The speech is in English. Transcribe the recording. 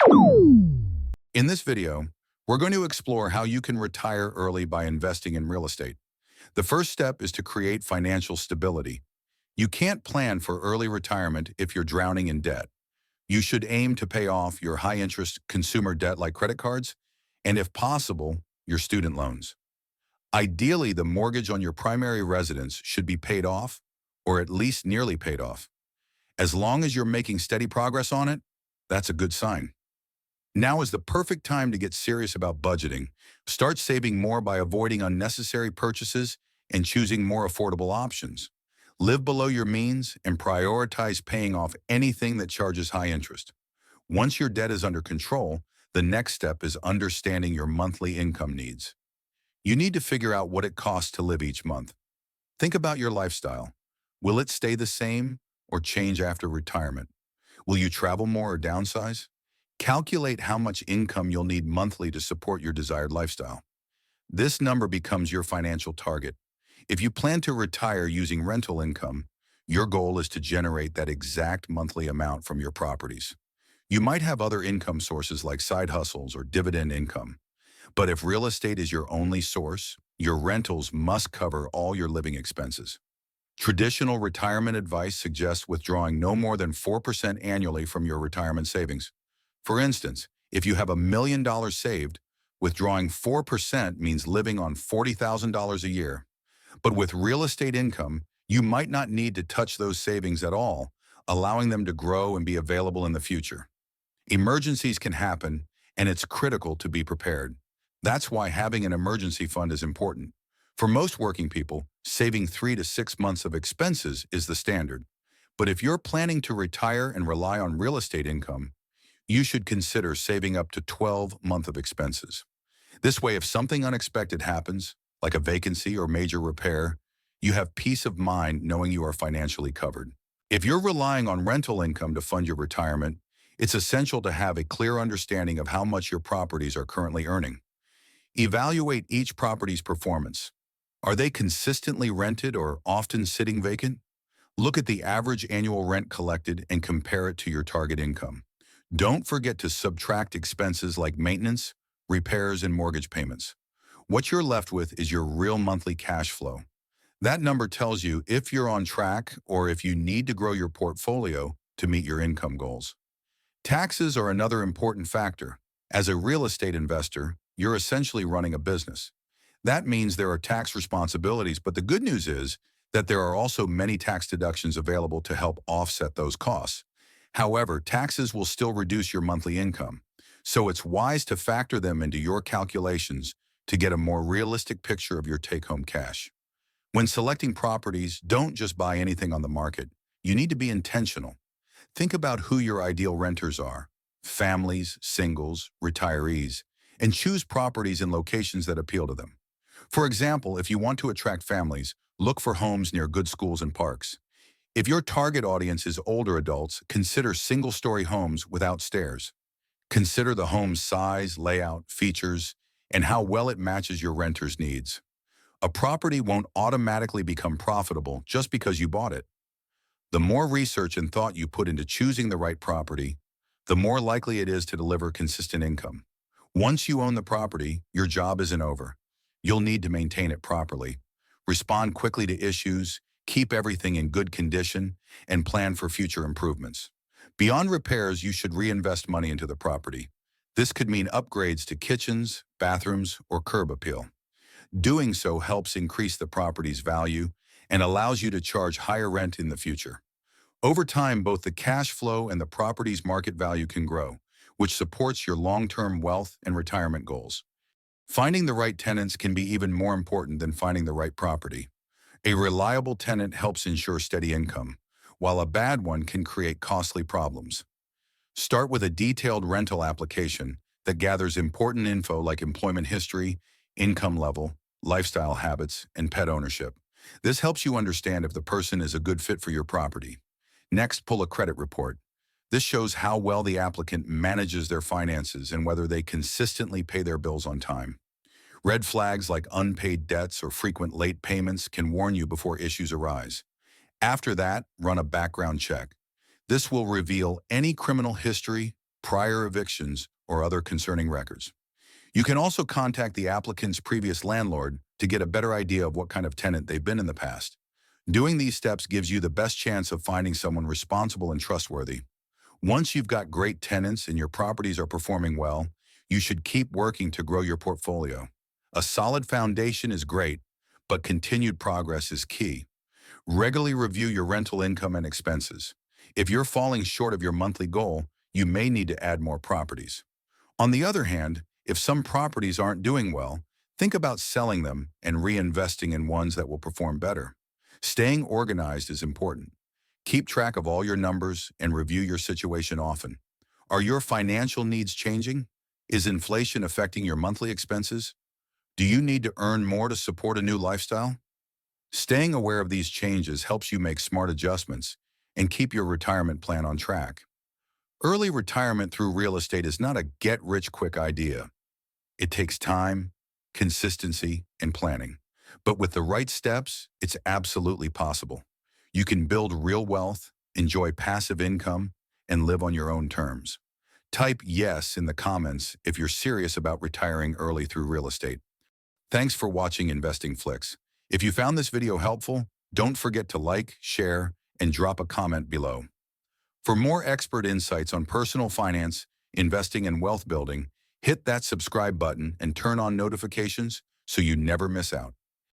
In this video, we're going to explore how you can retire early by investing in real estate. The first step is to create financial stability. You can't plan for early retirement if you're drowning in debt. You should aim to pay off your high-interest consumer debt like credit cards, and if possible, your student loans. Ideally, the mortgage on your primary residence should be paid off, or at least nearly paid off. As long as you're making steady progress on it, that's a good sign. Now is the perfect time to get serious about budgeting. Start saving more by avoiding unnecessary purchases and choosing more affordable options. Live below your means and prioritize paying off anything that charges high interest. Once your debt is under control, the next step is understanding your monthly income needs. You need to figure out what it costs to live each month. Think about your lifestyle. Will it stay the same or change after retirement? Will you travel more or downsize? Calculate how much income you'll need monthly to support your desired lifestyle. This number becomes your financial target. If you plan to retire using rental income, your goal is to generate that exact monthly amount from your properties. You might have other income sources like side hustles or dividend income. But if real estate is your only source, your rentals must cover all your living expenses. Traditional retirement advice suggests withdrawing no more than 4% annually from your retirement savings. For instance, if you have $1 million saved, withdrawing 4% means living on $40,000 a year. But with real estate income, you might not need to touch those savings at all, allowing them to grow and be available in the future. Emergencies can happen, and it's critical to be prepared. That's why having an emergency fund is important. For most working people, saving 3 to 6 months of expenses is the standard. But if you're planning to retire and rely on real estate income, you should consider saving up to 12 months of expenses. This way, if something unexpected happens, like a vacancy or major repair, you have peace of mind knowing you are financially covered. If you're relying on rental income to fund your retirement, it's essential to have a clear understanding of how much your properties are currently earning. Evaluate each property's performance. Are they consistently rented or often sitting vacant? Look at the average annual rent collected and compare it to your target income. Don't forget to subtract expenses like maintenance, repairs, and mortgage payments. What you're left with is your real monthly cash flow. That number tells you if you're on track or if you need to grow your portfolio to meet your income goals. Taxes are another important factor. As a real estate investor, you're essentially running a business. That means there are tax responsibilities, but the good news is that there are also many tax deductions available to help offset those costs. However, taxes will still reduce your monthly income, so it's wise to factor them into your calculations to get a more realistic picture of your take-home cash. When selecting properties, don't just buy anything on the market. You need to be intentional. Think about who your ideal renters are: families, singles, retirees, and choose properties in locations that appeal to them. For example, if you want to attract families, look for homes near good schools and parks. If your target audience is older adults, consider single-story homes without stairs. Consider the home's size, layout, features, and how well it matches your renter's needs. A property won't automatically become profitable just because you bought it. The more research and thought you put into choosing the right property, the more likely it is to deliver consistent income. Once you own the property, your job isn't over. You'll need to maintain it properly, respond quickly to issues, keep everything in good condition, and plan for future improvements. Beyond repairs, you should reinvest money into the property. This could mean upgrades to kitchens, bathrooms, or curb appeal. Doing so helps increase the property's value and allows you to charge higher rent in the future. Over time, both the cash flow and the property's market value can grow, which supports your long-term wealth and retirement goals. Finding the right tenants can be even more important than finding the right property. A reliable tenant helps ensure steady income, while a bad one can create costly problems. Start with a detailed rental application that gathers important info like employment history, income level, lifestyle habits, and pet ownership. This helps you understand if the person is a good fit for your property. Next, pull a credit report. This shows how well the applicant manages their finances and whether they consistently pay their bills on time. Red flags like unpaid debts or frequent late payments can warn you before issues arise. After that, run a background check. This will reveal any criminal history, prior evictions, or other concerning records. You can also contact the applicant's previous landlord to get a better idea of what kind of tenant they've been in the past. Doing these steps gives you the best chance of finding someone responsible and trustworthy. Once you've got great tenants and your properties are performing well, you should keep working to grow your portfolio. A solid foundation is great, but continued progress is key. Regularly review your rental income and expenses. If you're falling short of your monthly goal, you may need to add more properties. On the other hand, if some properties aren't doing well, think about selling them and reinvesting in ones that will perform better. Staying organized is important. Keep track of all your numbers and review your situation often. Are your financial needs changing? Is inflation affecting your monthly expenses? Do you need to earn more to support a new lifestyle? Staying aware of these changes helps you make smart adjustments and keep your retirement plan on track. Early retirement through real estate is not a get-rich-quick idea. It takes time, consistency, and planning. But with the right steps, it's absolutely possible. You can build real wealth, enjoy passive income, and live on your own terms. Type yes in the comments if you're serious about retiring early through real estate. Thanks for watching Investing Flicks. If you found this video helpful, don't forget to like, share, and drop a comment below. For more expert insights on personal finance, investing, and wealth building, hit that subscribe button and turn on notifications so you never miss out.